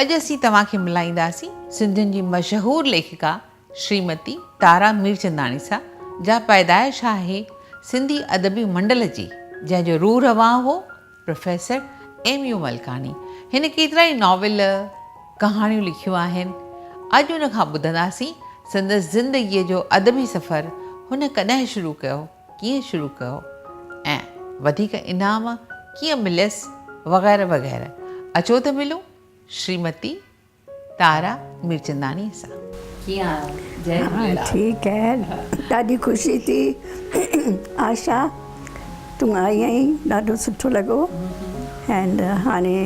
अॼु असीं तव्हांखे मिलाईंदासीं सिंधियुनि जी मशहूरु लेखिका श्रीमती तारा मीरचंदाणी सां, जा पैदाइश आहे सिंधी अदबी मंडल जी, जंहिंजो रूह रवां हो प्रोफेसर M.U. मलकानी। हिन केतिरा ई नॉवल कहाणियूं लिखियूं आहिनि। अॼु हुन खां ॿुधंदासीं संदसि ज़िंदगीअ जो अदबी सफ़र हुन कॾहिं शुरू कयो, कीअं शुरू कयो ऐं वधीक इनाम कीअं मिलियसि वग़ैरह वग़ैरह। अचो त मिलूं श्रीमती तारा मीरचंदानी सां। कीअं आहियो? जय झूलेलाल। ठीक है, ॾाढी ख़ुशी थी। आशा तूं आई आहीं, ॾाढो सुठो लॻो। एंड हाणे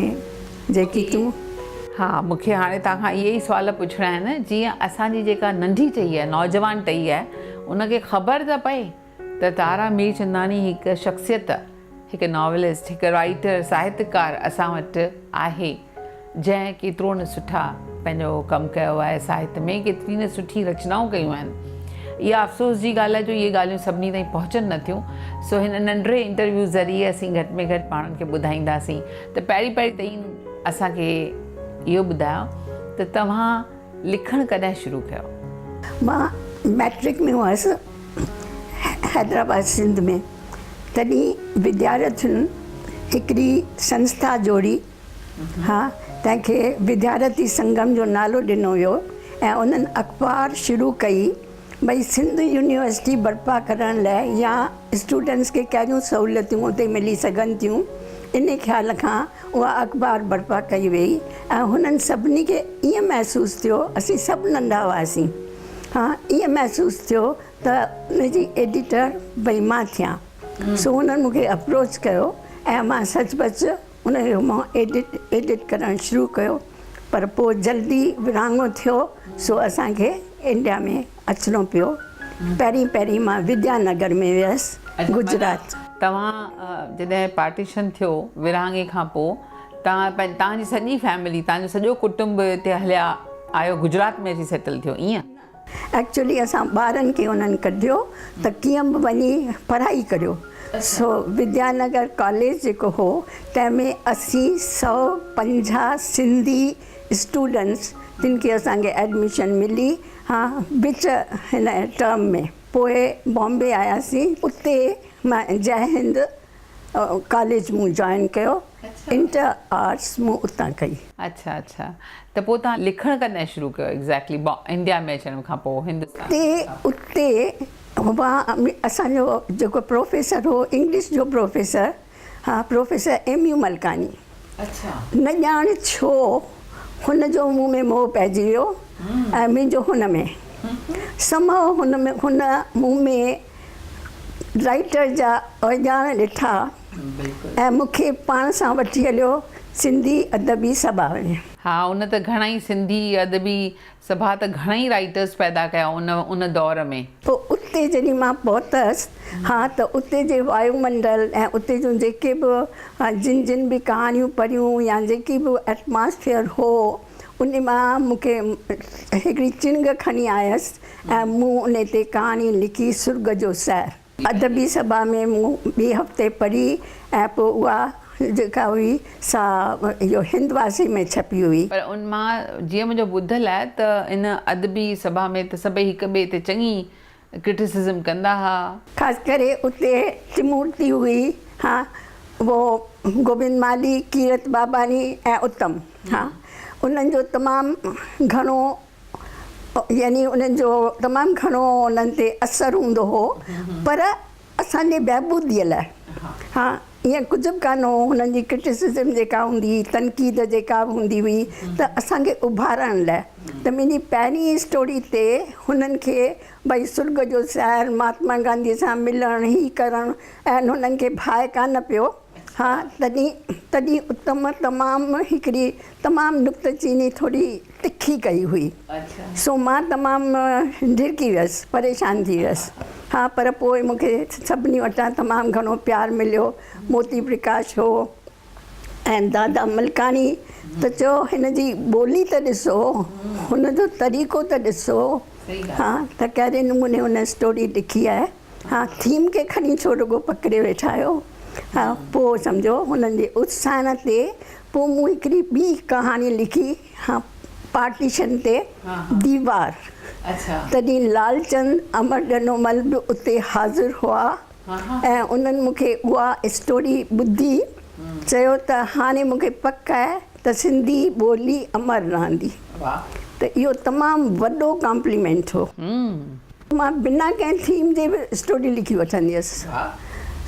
जेकी तूं हा, मूंखे हाणे तव्हांखां इहे ई सुवाल पुछणा आहिनि। जीअं असांजी जेका नंढी टही आहे, नौजवान टही आहे, उनखे ख़बर त पए त तारा मीरचंदानी हिकु शख़्सियत, हिकु नॉवलिस्ट, हिकु राइटर, साहित्यकार असां वटि आहे, जंहिं केतिरो न सुठा पंहिंजो कमु कयो आहे साहित्य में, केतिरी न सुठी रचनाऊं कयूं आहिनि। इहा अफ़सोस जी ॻाल्हि आहे जो इहे ॻाल्हियूं सभिनी ताईं पहुचनि नथियूं। सो हिन नंढड़े इंटरव्यू ज़रिए असीं घटि में घटि माण्हुनि खे ॿुधाईंदासीं। त पहिरीं ताईं असांखे इहो ॿुधायो त तव्हां लिखणु कॾहिं शुरू कयो? मां मैट्रिक में हुअसि हैदराबाद सिंध में। तॾहिं विद्यार्थियुनि हिकिड़ी संस्था जोड़ी, हा, तंहिंखे विद्यार्थी संगम जो नालो ॾिनो वियो ऐं उन्हनि अख़बार शुरू कई भई सिंध यूनिवर्सिटी बर्पा करण लाइ या स्टूडेंट्स खे कहिड़ियूं सहूलियतूं उते मिली सघनि थियूं, इन ख़्याल खां उहा अख़बार बर्पा कई वई। ऐं हुननि सभिनी खे ईअं महसूसु थियो, असीं सभु नंढा हुआसीं, हा, ईअं महसूसु थियो त उनजी एडिटर भई मां थियां। सो हुननि मूंखे अप्रोच कयो ऐं मां सचुपचु उनजो मां एडिट करणु शुरू कयो। पर पोइ जल्दी विरहाङो थियो, सो असांखे इंडिया में अचिणो पियो। पहिरीं मां विद्यानगर में वियसि, गुजरात। तव्हां जॾहिं पार्टीशन थियो विरहाङे खां पोइ, तव्हांजी सॼी फैमिली, तव्हांजो सॼो कुटुंब हिते हलिया आयो, गुजरात में अची सेटल थियो ईअं? एक्चुअली असां ॿारनि खे उन्हनि कढियो त कीअं बि वञी पढ़ाई करियो। सो विद्यानगर कॉलेज जेको हो, तंहिंमें 150 सिंधी स्टूडेंट्स, जिन खे असांखे एडमिशन मिली, हा, विच हिन टर्म में। पोइ बॉम्बे आयासीं, उते मां जय हिंद कॉलेज मूं जॉइन कयो। इंटर आर्ट्स मूं उतां कई। अच्छा, त पोइ तव्हां लिखणु कॾहिं शुरू कयो एग्ज़ैक्टली इंडिया में अचण खां पोइ? हिंदुस्तान उते असांजो जेको प्रोफेसर हो, इंग्लिश जो प्रोफेसर, हा, प्रोफेसर M.U. मलकानी। अच्छा। न ॼाण छो हुनजो मूं में मोह पइजी वियो ऐं मुंहिंजो हुन में हुन मूं में राइटर जा अॼाण ॾिठा ऐं मूंखे पाण सां वठी हलियो सिंधी अदबी सभा में। हा, उन त घणेई सिंधी अदबी सभा त घणेई राइटर्स पैदा कया उन दौर में। पोइ उते जॾहिं मां पहुतसि, हा, त उते जे वायुमंडल ऐं उते जूं जेके बि जिन बि कहाणियूं पढ़ियूं या जेकी बि एटमॉस्फेयर हो, उन मां मूंखे हिकिड़ी चिंग खणी आयसि ऐं मूं उन ते कहाणी लिखी, सुर्ग जो सैर। अदबी सभा में मूं ॿिए हफ़्ते पढ़ी ऐं पोइ उहा जेका हुई सा इहो हिंदवासी में छपी हुई। पर उन मां जीअं मुंहिंजो ॿुधल आहे त इन अदबी सभा में त सभई हिक ॿिए ते चङी क्रिटिसिज़म कंदा हुआ। ख़ासि करे उते त्रिमूर्ति हुई, हा, वो गोविंद माली, कीरत बाबानी ऐं उत्तम, हा, उन्हनि जो तमामु घणो, यानी उन्हनि जो तमामु घणो उन्हनि ते असरु हूंदो हो, पर असांजे बहबूदीअ लाइ, हा, ईअं कुझु बि कान हो। हुननि जी क्रिटिसिज़म जेका हूंदी हुई, तनक़ीद जेका हूंदी हुई, त असांखे उभारण लाइ। त मुंहिंजी पहिरीं स्टोरी ते हुननि खे भई सुर्ग जो सैर, महात्मा गांधी सां मिलणु, ही करणु, ऐं हुननि खे भाए कान पियो, हा, तॾहिं उत्तम तमामु हिकिड़ी तमामु नुक्तचीनी थोरी तिखी कई हुई। सो मां तमामु ढिरकी वियसि, परेशान थी वियसि, हा। पर पोइ मूंखे सभिनी वटां तमामु घणो प्यारु मिलियो। मोती प्रकाश हो ऐं दादा मलकानी, त चयो हिन जी ॿोली त ॾिसो, हुन जो तरीक़ो त ॾिसो, हा, त कहिड़े नमूने हुन स्टोरी लिखी आहे, हा। थीम खे खणी छो रुॻो पकिड़े वेठा आहियो, हा पोइ सम्झो हुननि जे उत्साहन ते पोइ मूं हिकिड़ी ॿी कहाणी लिखी हा पार्टीशन ते दीवार। अच्छा तॾहिं लालचंद अमर ॾनोमल बि उते हाज़िर हुआ ऐं उन्हनि मूंखे उहा स्टोरी ॿुधी चयो त हाणे मूंखे पक आहे त सिंधी ॿोली अमर रहंदी। त इहो तमामु वॾो कॉम्प्लीमेंट हो। मां बिना कंहिं थीम जे बि स्टोरी लिखी वठंदी हुअसि।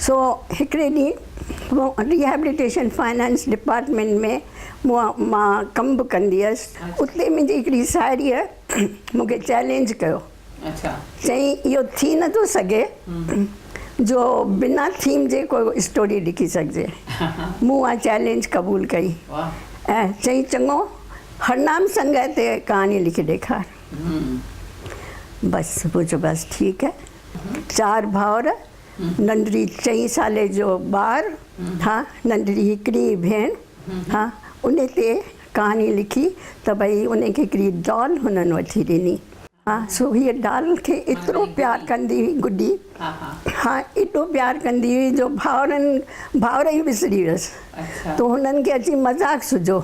सो हिकिड़े ॾींहुं रिहेबिलिटेशन फाइनेंस डिपार्टमेंट में मां कमु बि कंदी हुअसि। उते मुंहिंजी हिकिड़ी साहेड़ीअ मूंखे चैलेंज कयो। चई इहो थी नथो सघे जो बिना थीम जे कोई स्टोरी लिखी सघिजे। मूं उहा चैलेंज क़बूल कई ऐं चई चङो हरनाम संगह ते कहाणी लिखी ॾेखार। बसि पोइ चयो बसि ठीकु आहे। 4 भाउर, नंढड़ी 4 साले जो ॿारु, हा नंढड़ी हिकिड़ी भेण, हा उन ते कहाणी लिखी त भई उनखे हिकिड़ी डॉल हुननि वठी ॾिनी। हा सो हीअ डॉल खे एतिरो प्यारु कंदी हुई गुॾी, हा एॾो प्यारु कंदी हुई जो भाउर ई विसरी वियसि। त हुननि खे अची मज़ाक सुझो।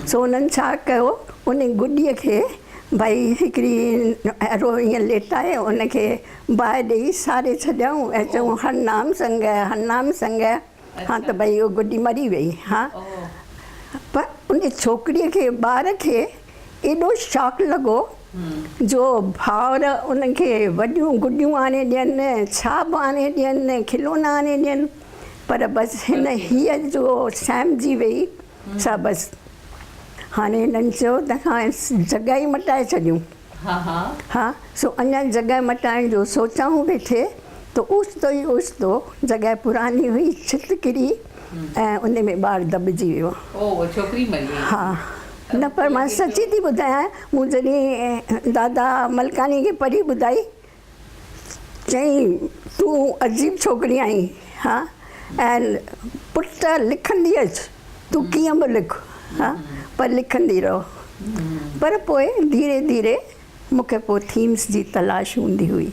सो हुननि छा कयो उन गुॾीअ खे भई हिकिड़ी अहिड़ो ईअं लेटाए उनखे बाहि ॾेई साड़े छॾियऊं ऐं चयूं हरनाम संगह हरनाम संगह। हा त भई उहो गुॾी मरी वई। हा पर उन छोकिरीअ खे ॿार खे एॾो शॉक लॻो जो भाउर उनखे वॾियूं गुॾियूं आणे ॾियनि, छा बि आणे ॾियनि, खिलोना आणे ॾियनि, पर बसि हिन हीअ जो सहमजी वई। सा बसि हाणे हिननि चयो त हाणे जॻह ई मटाए छॾियूं। हा सो अञा जॻह मटाइण जो सोचाऊं वेठे त ओचितो ई ओचितो जॻह पुरानी हुई, छित किरी ऐं उन में ॿारु दॿिजी वियो। हा न पर मां सची थी ॿुधायां, मूं जॾहिं दादा मलकानी खे पढ़ी ॿुधाई चई तूं अजीब छोकिरी आहीं। हा ऐं पुटु लिखंदी अचु तूं कीअं बि लिख, हा पर लिखंदी रहो। पर पोइ धीरे धीरे मूंखे पोइ थीम्स जी तलाश हूंदी हुई।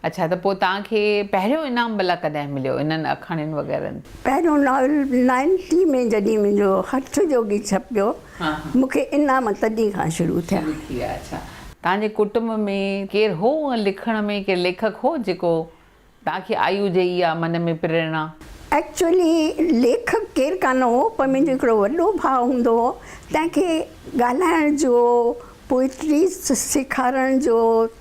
अच्छा त पोइ तव्हांखे पहिरियों इनाम भला कॾहिं मिलियो इन्हनि अखाणियुनि वग़ैरह? पहिरियों नॉवल 90 में जॾहिं मुंहिंजो हथ जोगी छपियो मूंखे इनाम तॾहिं खां शुरू थिया। अच्छा तव्हांजे कुटुंब में केरु हो लिखण में, केरु लेखक हो जेको तव्हांखे आई हुजे इहा मन में प्रेरणा? एक्चुअली लेखक केरु कान हो, पर मुंहिंजो हिकिड़ो वॾो भाउ हूंदो हो, तंहिंखे ॻाल्हाइण जो पोइट्री सेखारण जो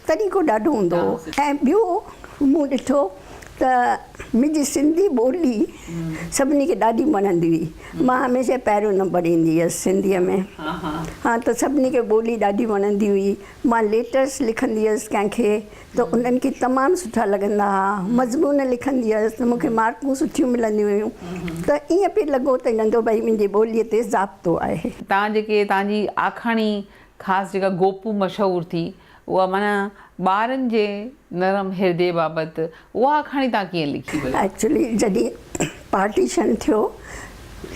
तरीक़ो ॾाढो हूंदो हो। ऐं ॿियो मूं ॾिठो त मुंहिंजी सिंधी ॿोली सभिनी खे ॾाढी वणंदी हुई। मां हमेशह पहिरियों नंबर ईंदी हुअसि सिंधीअ में। हा त सभिनी खे ॿोली ॾाढी वणंदी हुई। मां लेटर्स लिखंदी हुअसि कंहिंखे त उन्हनि खे तमामु सुठा लॻंदा हुआ। मज़मून लिखंदी हुअसि त मूंखे मार्कूं सुठियूं मिलंदियूं हुयूं। त ईअं पियो लॻो त ॼणो भई मुंहिंजी ॿोलीअ ते ज़ाब्तो आहे। तव्हांजी आखाणी ख़ासि जेका गोपू मशहूरु थी उहा माना ॿारनि जे नरम हृदय बाबति, उहा आखाणी तव्हां कीअं लिखी? एक्चुअली जॾहिं पार्टीशन थियो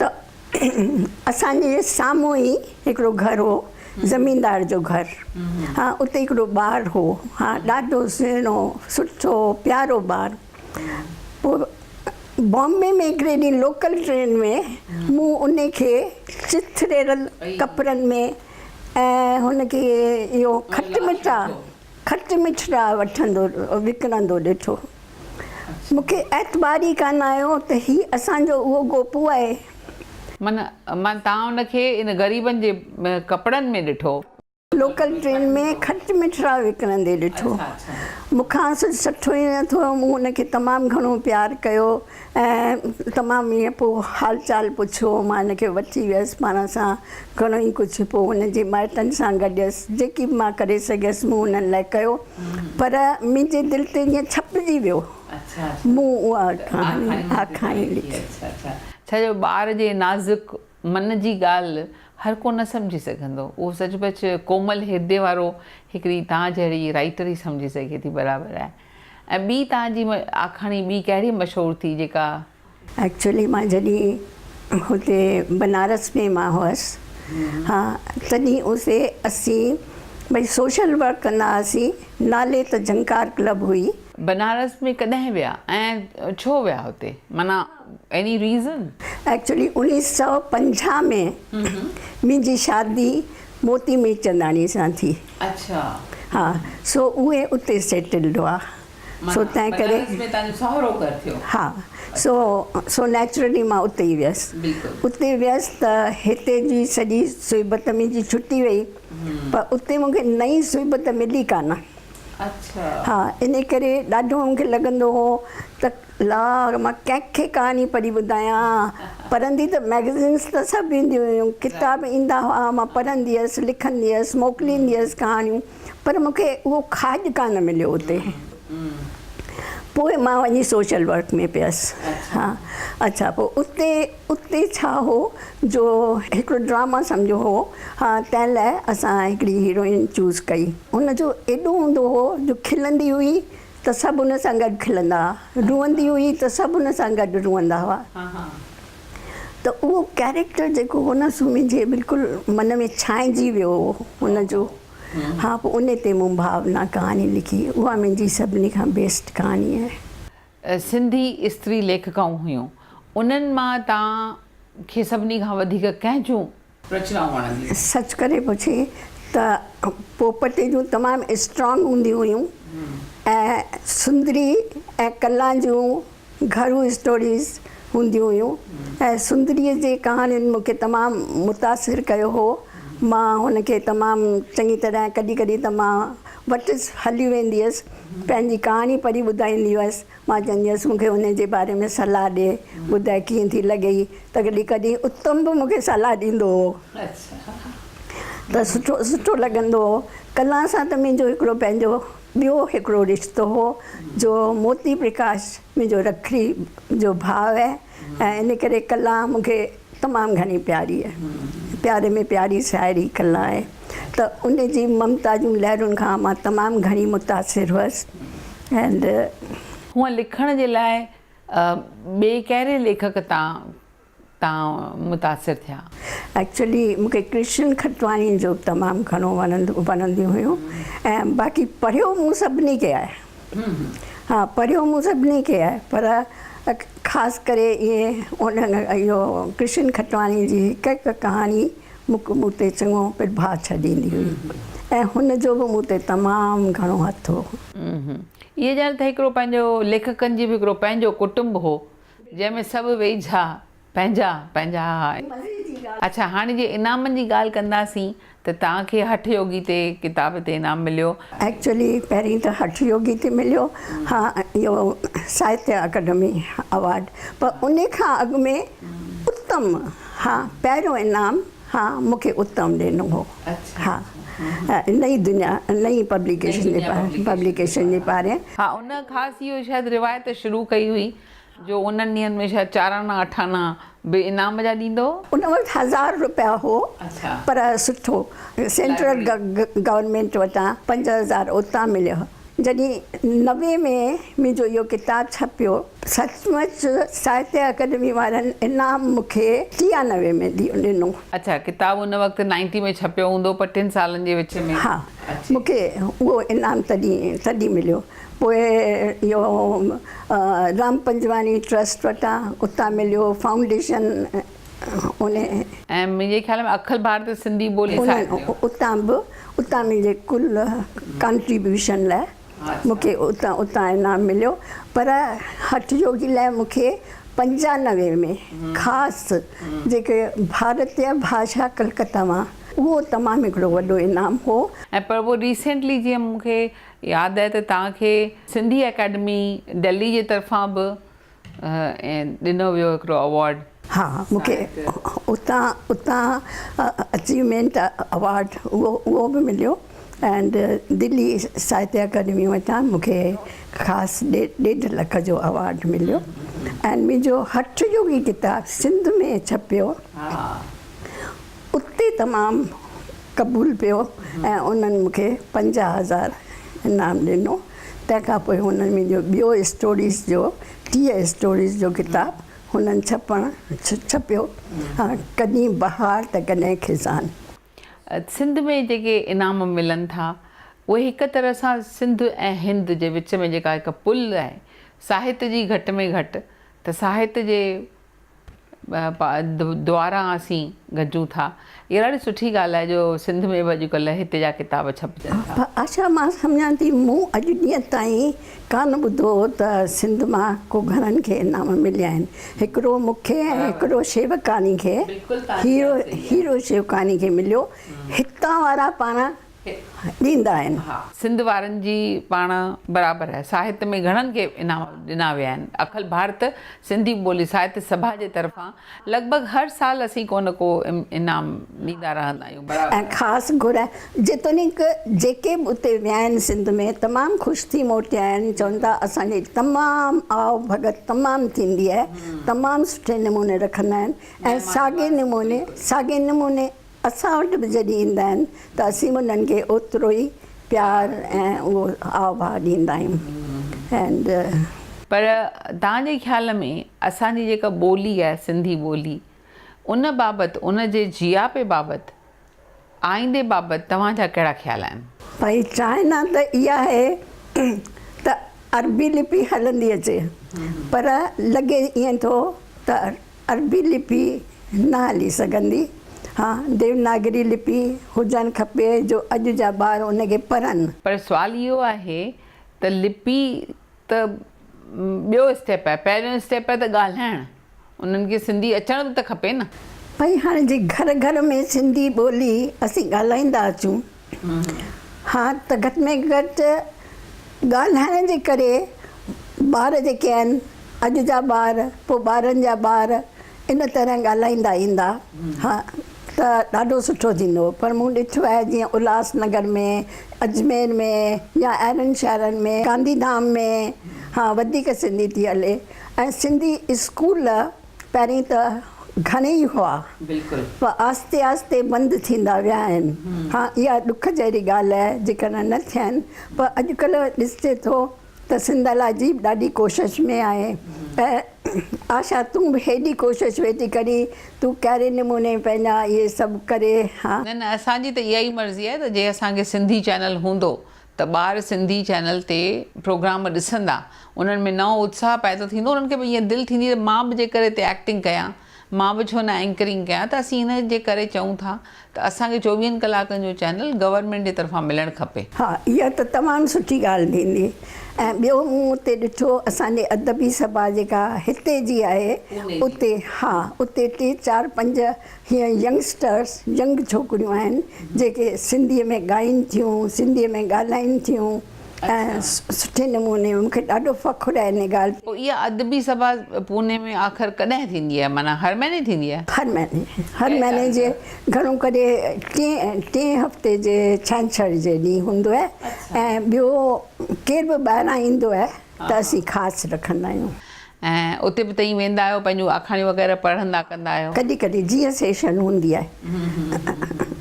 त असांजे साम्हूं ई हिकिड़ो घरु हो, ज़मीनदार जो घरु। हा उते हिकिड़ो ॿारु हो, हा ॾाढो सुहिणो सुठो प्यारो ॿारु। पोइ बॉम्बे में हिकिड़े ॾींहुं लोकल ट्रेन में मूं उनखे चिथड़ियल कपिड़नि में ऐं हुनखे इहो खट मिठड़ा वठंदो विकिणंदो ॾिठो। मूंखे एतबार ई कान आयो त हीउ असांजो उहो गोपू आहे। माना तव्हां हुनखे इन ग़रीबनि जे कपिड़नि में ॾिठो? लोकल ट्रेन में खट मिठड़ा विकिणंदे ॾिठो। मूंखां सुठो ई न थियो। मूं हुनखे तमामु घणो प्यारु कयो ऐं तमामु ईअं पोइ हाल चाल पुछियो। मां हिनखे वठी वियसि पाण सां घणो ई कुझु। पोइ हुनजे माइटनि सां गॾियसि, जेकी बि मां करे सघियसि मूं हुननि लाइ कयो। पर मुंहिंजे दिलि ते ईअं छपिजी वियो। मूं उहा आखाणी लिखी। छा जो ॿार जे नाज़ुक मन जी ॻाल्हि हर को न सम्झी सघंदो, उहो सचुपचु कोमल हृदय वारो हिकिड़ी तव्हां जहिड़ी राइटर ई सम्झी सघे थी। बराबरि आहे। ऐं ॿी तव्हांजी आखाणी ॿी कहिड़ी मशहूरु थी जेका? एक्चुअली मां जॾहिं हुते बनारस में मां हुअसि, हा तॾहिं उते असीं भई सोशल वर्क कंदा हुआसीं। नाले त झंकार क्लब हुई। बनारस में कॾहिं विया ऐं छो विया हुते? माना एनी रीज़न? एक्चुअली 1950 में मुंहिंजी शादी मोती मीरचंदानी सां थी। अच्छा। हा, सो उहे उते सेटल्ड हुआ, सो तंहिं करे में तव्हांजो सहुरो घर थियो? हा, सो नेचुरली मां उते ई वियसि। बिल्कुलु। उते वियसि त हिते जी सॼी सुहिबत मुंहिंजी छुटी वई, पर उते मूंखे नई सुहिबत मिली कान। अच्छा। हा, इन करे ॾाढो मूंखे लॻंदो हो त मां कंहिंखे कहाणी पढ़ी ॿुधायां। पढ़ंदी त मैगज़ीन्स त सभु ईंदियूं हुयूं, किताब ईंदा हुआ, मां पढ़ंदी हुअसि, लिखंदी हुअसि, मोकिलींदी हुअसि कहाणियूं, पर मूंखे उहो खाज कान मिलियो उते। पोइ मां वञी सोशल वर्क में पियसि। हा, अच्छा, पोइ उते छा हो जो हिकिड़ो ड्रामा सम्झो हो। हा, तंहिं लाइ असां हिकिड़ी हीरोइन चूज़ कई। हुनजो एॾो हूंदो हो जो खिलंदी हुई त सभु हुन सां गॾु खिलंदा हुआ, रुअंदी हुई त सभु हुन सां गॾु रुअंदा हुआ। त उहो कैरेक्टर जेको हो न, सो मुंहिंजे बिल्कुलु मन में छांइजी वियो हो हुनजो। हा, पोइ उन ते मूं भावना कहाणी लिखी, उहा मुंहिंजी सभिनी खां बेस्ट कहाणी आहे। सिंधी स्त्री लेखिकाऊं हुयूं, उन्हनि मां तव्हांखे सभिनी खां वधीक कंहिंजूं रचनाऊं वणंदियूं? सच करे पुछे त पोपट जूं तमामु स्ट्रॉन्ग हूंदियूं हुयूं, ऐं सुंदरी ऐं कला जूं घरू स्टोरीज़ हूंदियूं हुयूं। ऐं सुंदरीअ जे कहाणियुनि मूंखे तमामु मुतासिर कयो हो। मां हुनखे तमामु चङी तरह कॾहिं कॾहिं त मां वटि हली वेंदी हुअसि, पंहिंजी कहाणी पढ़ी ॿुधाईंदी हुअसि। मां चवंदी हुअसि मूंखे हुनजे बारे में सलाह ॾे, ॿुधाए कीअं थी लॻई, त कॾहिं कॾहिं उत्तम बि मूंखे सलाह ॾींदो हो। त सुठो लॻंदो हो। कला सां त मुंहिंजो हिकिड़ो पंहिंजो ॿियो हिकिड़ो रिश्तो हो जो मोती प्रकाश मुंहिंजो रखड़ी जो भाउ आहे, ऐं इन करे कला मूंखे तमामु घणी प्यारी आहे। प्यारे में प्यारी साहेड़ी कला आहे, त उन जी ममता जूं लहरुनि खां मां तमामु घणी मुतासिर हुअसि। एंड हूअं लिखण जे लाइ ॿिए कहिड़े लेखक तव्हां मुतासिर थिया? एक्चुअली मूंखे कृष्ण खटवाणी जो तमामु घणो वणंदियूं हुयूं, ऐं बाक़ी पढ़ियो मूं सभिनी खे आहे। हा, पढ़ियो मूं सभिनी खे आहे, पर ख़ासि करे इहो कृष्ण खटवाणी जी हिकु हिकु कहाणी मूं ते चङो प्रभाव छॾींदी हुई, ऐं हुनजो बि मूं ते तमामु घणो हथु हो। इहे ॼण त हिकिड़ो पंहिंजो लेखकनि जी बि हिकिड़ो पंहिंजो कुटुंब हो, जंहिंमें सभु वेझा पंहिंजा पंहिंजा। अच्छा, हाणे जे इनामनि जी ॻाल्हि कंदासीं त तव्हांखे हठ योगी ते किताब ते इनाम मिलियो। एक्चुअली पहिरीं त हठ योगी ते मिलियो, हा, इहो साहित्य अकेडमी अवार्ड, पर उन खां अॻु में उत्तम, हा, पहिरियों इनाम, हा, मूंखे उत्तम ॾिनो हो। हा, नई दुनिया, नई पब्लिकेशन जे पारे। हा, उन ख़ासि इहो शायदि रिवायत शुरू कई हुई जो उन्हनि ॾींहंनि में शायदि 4 आना 8 आना बि इनाम जा ॾींदो। उन वटि 1000 रुपया हो, पर सुठो सेंट्रल गवर्नमेंट वटां 5000 उतां मिलियो। जॾहिं 90 में मुंहिंजो इहो किताबु छपियो, सचमुच साहित्य अकेडमी वारनि इनाम मूंखे 93 में ॾिनो। अच्छा, किताबु उन वक़्तु 90 में छपियो हूंदो, पर 3 सालनि जे विच में। हा, मूंखे उहो इनाम तॾहिं मिलियो। पोइ इहो राम पंजवानी ट्रस्ट वटां उतां मिलियो, फाउंडेशन उन, ऐं मुंहिंजे ख़्याल में अखिल भारत सिंधी ॿोली उतां मुंहिंजे कुल कंट्रीब्यूशन लाइ मूंखे उतां इनाम मिलियो। पर हठ योगी लाइ मूंखे 95 में ख़ासि जेके भारतीय भाषा कलकत्ता मां, उहो तमामु हिकिड़ो वॾो इनाम हो। ऐं पर उहो रिसेंटली जीअं मूंखे यादि आहे त तव्हांखे सिंधी अकेडमी दिल्ली जे तरफ़ां बि ॾिनो वियो हिकिड़ो अवॉर्ड। हा, मूंखे उतां अचीवमेंट अवॉर्ड उहो बि मिलियो, एंड दिल्ली साहित्य अकेडमी वटां मूंखे ख़ासि 1.5 लख जो अवॉर्ड मिलियो। ऐं मुंहिंजो हठ योगी किताबु सिंध में छपियो, उते तमामु क़बूलु पियो, ऐं उन्हनि मूंखे 50,000 इनाम ॾिनो। तंहिंखां पोइ हुननि मुंहिंजो ॿियो स्टोरीज़ जो 30 स्टोरीज़ जो किताबु हुननि छपियो। हा, कॾहिं बहार त कॾहिं खिज़ान। सिंध में जेके इनाम मिलनि था उहे हिकु तरह सां सिंध ऐं हिंद जे विच में जेका हिकु पुल आहे साहित्य जी, घटि में घटि त साहित्य जे द्वारा असीं गॾिजूं था। इहा ॾाढी सुठी ॻाल्हि आहे जो सिंध में बि अॼुकल्ह हिते जा किताब छपजनि था। आशा मां सम्झां थी मूं अॼु ॾींहं ताईं कान ॿुधो त सिंध मां को घणनि खे इनाम मिलिया आहिनि। हिकिड़ो मूंखे ऐं हिकिड़ो शेवकानी खे हीरो शेवकानी खे मिलियो। हितां वारा पाण ॾींदा आहिनि। सिंध वारनि जी पाण बराबरि आहे। साहित्य में घणनि खे इनाम ॾिना विया आहिनि। अखिल भारत सिंधी ॿोली साहित्य सभा जे तरफ़ां लॻभॻि हर साल असीं को न को इनाम ॾींदा रहंदा आहियूं। ऐं ख़ासि घुराए जेतोणीकि जेके बि उते विया आहिनि सिंध में तमामु ख़ुशि थी मोटिया आहिनि। चवनि था असांजी तमामु आओ भगत तमामु थींदी आहे, तमामु सुठे नमूने रखंदा आहिनि। ऐं साॻे नमूने असां वटि बि जॾहिं ईंदा आहिनि त असीं उन्हनि खे ओतिरो ई प्यार ऐं उहो आओ भाव ॾींदा आहियूं। एंड पर तव्हांजे ख़्याल में असांजी जेका ॿोली आहे सिंधी ॿोली उन बाबति उन जे जियापे बाबति आईंदे बाबति तव्हांजा कहिड़ा ख़्याल आहिनि? भई चाहींदा त इहा आहे त अरबी लिपि हलंदी अचे, पर लॻे ईअं थो त अरबी लिपि न हली सघंदी। हा, देवनागरी लिपि हुजणु खपे जो अॼु जा ॿार उनखे पढ़नि। पर सुवाल इहो आहे त लिपि त ॿियो स्टेप आहे, पहिरियों स्टेप आहे त ॻाल्हाइणु। उन्हनि खे सिंधी अचण बि त खपे न। भई हाणे जे घर घर में सिंधी ॿोली असीं ॻाल्हाईंदा अचूं, हा त घटि में घटि ॻाल्हाइण जे करे ॿार जेके आहिनि अॼु जा ॿार पोइ ॿारनि जा ॿार इन तरह ॻाल्हाईंदा ईंदा। हा त ॾाढो सुठो थींदो। पर मूं ॾिठो आहे जीअं उल्हासनगर में, अजमेर में या अहिड़नि शहरनि में, गांधीधाम में हा वधीक सिंधी थी हले। ऐं सिंधी स्कूल पहिरीं त घणेई हुआ, पर आस्ते आस्ते बंदि थींदा विया आहिनि। हा, इहा ॾुख जहिड़ी ॻाल्हि आहे जेकॾहिं न थियनि। पर अॼुकल्ह ॾिसे थो त सिंधला जी ॾाढी कोशिशि में आहे। ऐं आशा तूं बि हेॾी कोशिशि वेठी करी, तूं कहिड़े नमूने पंहिंजा इहे सभु करे। हा न असांजी त इहा ई मर्ज़ी आहे त जे असांखे सिंधी चैनल हूंदो त ॿार सिंधी चैनल ते प्रोग्राम ॾिसंदा, उन्हनि में नओं उत्साह पैदा थींदो। उन्हनि खे बि ईअं दिलि थींदी त मां बि जेकर हिते एक्टिंग कयां, मां बि छो न एंकरिंग कयां। त असीं इन जे करे चऊं था त असांखे 24 कलाकनि जो चैनल गवर्नमेंट जे तरफ़ां मिलणु खपे। हा, इहा त तमामु सुठी ॻाल्हि थींदी। ऐं ॿियो मूं उते ॾिठो असांजे अदबी सभा जेका हिते जी आहे उते, हा उते 3, 4, 5 हीअं यंगस्टर्स यंग छोकिरियूं आहिनि जेके सिंधीअ में ॻाइनि थियूं, सिंधीअ में ॻाल्हाइनि थियूं। ऐं सुठे नमूने मूंखे ॾाढो फ़ख़ुरु आहे इन ॻाल्हि। पोइ इहा अदबी सभा पूने में आख़िर कॾहिं थींदी आहे? माना हर महीने थींदी आहे? हर महीने जे घणो करे 3 हफ़्ते जे छंछरु जे ॾींहुं हूंदो आहे। ऐं ॿियो केर बि ॿाहिरां ईंदो आहे त असीं ख़ासि रखंदा आहियूं। ऐं उते बि तव्हीं वेंदा आहियो, पंहिंजूं आखाणियूं वग़ैरह पढ़ंदा कंदा आहियो? कॾहिं कॾहिं जीअं सेशन हूंदी आहे,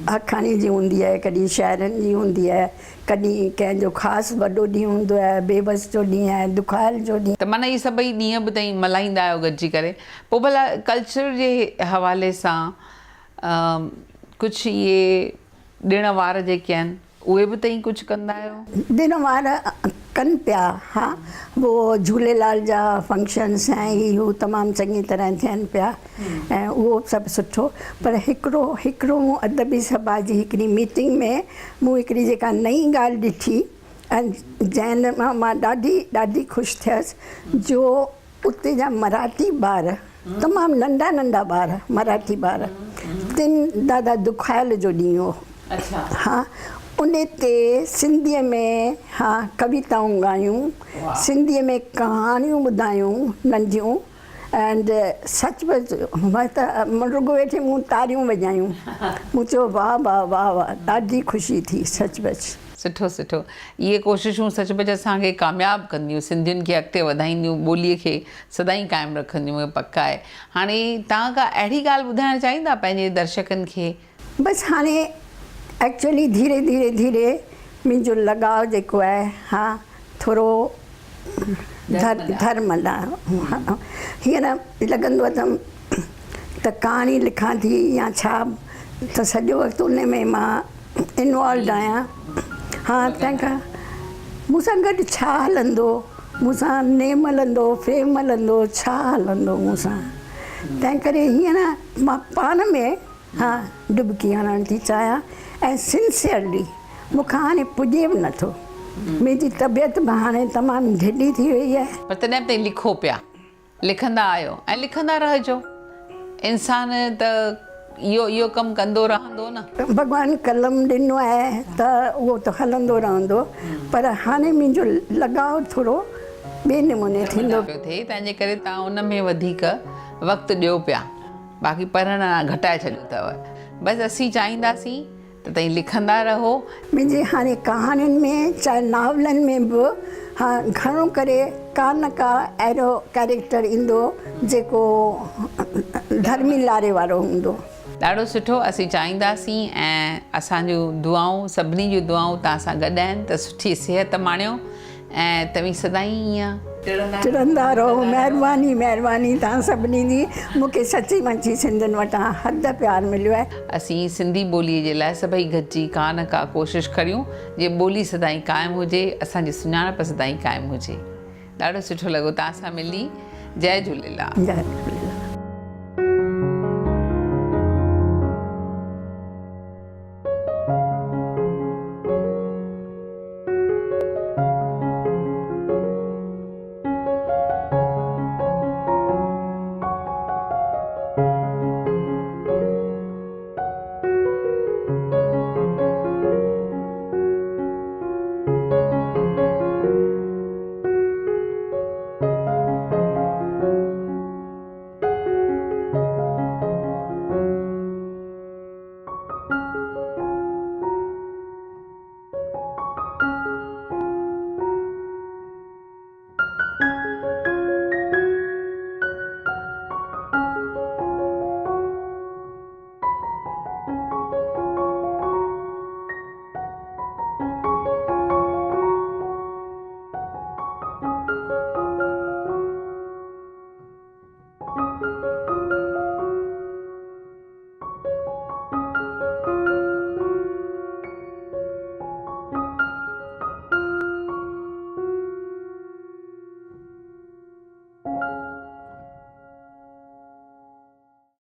आखाणी जी हूंदी आहे, कॾहिं शाइरनि जी हूंदी आहे, कॾहिं कंहिंजो ख़ासि वॾो ॾींहुं हूंदो आहे, बेबस जो ॾींहुं आहे, दुखाइल जो ॾींहुं। त माना इहे सभई ॾींहं बि तव्हीं मल्हाईंदा आहियो गॾिजी करे। पोइ भला कल्चर जे हवाले सां कुझु इहे ॾिण वार जेके आहिनि उहे बि तव्हीं कुझु कंदा आहियो? ॾिण वार कनि पिया। हा, वो झूलेलाल जा फंक्शन्स ऐं इहो तमामु चङी तरह थियनि पिया ऐं उहो सभु सुठो। पर हिकिड़ो मूं अदबी सभा जी हिकिड़ी मीटिंग में मूं हिकिड़ी जेका नई ॻाल्हि ॾिठी ऐं जंहिं मां ॾाढी ख़ुशि थियसि जो उते जा मराठी ॿार, तमामु नंढा नंढा ॿार, मराठी ॿार, 3 ॾाढा दुखाइल जो ॾींहुं हो। अच्छा। हा, उन ते सिंधीअ में हा कविताऊं ॻायूं, सिंधीअ में कहाणियूं ॿुधायूं नंढियूं। एंड सचुपचु मां त रुॻो वेठे मूं तारियूं वॼायूं। मूं चयो वाह वाह वाह वाह, ॾाढी ख़ुशी थी सचुपचु। सुठो। इहे कोशिशूं सचुपचु असांखे कामयाबु कंदियूं, सिंधियुनि खे अॻिते वधाईंदियूं, ॿोलीअ खे सदाईं क़ाइमु रखंदियूं, इहो पक्का आहे। हाणे तव्हां का अहिड़ी ॻाल्हि ॿुधाइणु चाहींदा पंहिंजे दर्शकनि खे? बसि हाणे एक्चुअली धीरे मुंहिंजो लॻाव जेको आहे हा थोरो धर्म लाइ। हींअर लॻंदो आहे त कहाणी लिखां थी या छा, त सॼो वक़्तु उन में मां इनवॉल्व आहियां। हा, तंहिंखां मूंसां गॾु छा हलंदो, मूंसां नेम हलंदो, फेम हलंदो, छा हलंदो मूंसां। तंहिं करे हीअं न मां पाण में हा डुबकी हणणु थी चाहियां ऐं सिंसियरली मूंखां हाणे पुॼे बि नथो। मुंहिंजी तबियत बि हाणे तमामु ढिली थी वई आहे। पर तॾहिं बि ताईं लिखो पिया, लिखंदा आहियो ऐं लिखंदा रहिजो। इंसान त इहो कमु कंदो रहंदो न। भॻवानु कलम ॾिनो आहे त उहो त हलंदो रहंदो, पर हाणे मुंहिंजो लॻाव थोरो ॿिए नमूने थींदो पियो थिए, तंहिंजे करे तव्हां उन में वधीक वक़्तु ॾियो पिया। बाक़ी पढ़णु घटाए छॾियो अथव। बसि असीं चाहींदासीं त तव्हां लिखंदा रहो। मुंहिंजे हाणे कहाणियुनि में चाहे नावलनि में बि हा घणो करे का न का अहिड़ो कैरेक्टर ईंदो जेको धर्मी लारे वारो हूंदो। ॾाढो सुठो। असीं चाहींदासीं ऐं असांजूं दुआऊं, सभिनी जूं दुआऊं तव्हां सां गॾु आहिनि त सुठी सिहत माणियो ऐं तव्हीं सदाईं ईअं टिड़ंदा रहो। महिरबानी महिरबानी तव्हां सभिनी जी। मूंखे सची मुची सिंधियुनि वटां हद प्यार मिलियो आहे। असीं सिंधी ॿोलीअ जे लाइ सभई गॾिजी का न का कोशिशि करियूं जीअं ॿोली सदाईं क़ाइमु हुजे, असांजी सुञाणप सदाईं क़ाइमु हुजे। ॾाढो सुठो लॻो तव्हां सां मिली। जय झूलेलाल। जय झूलेलाल।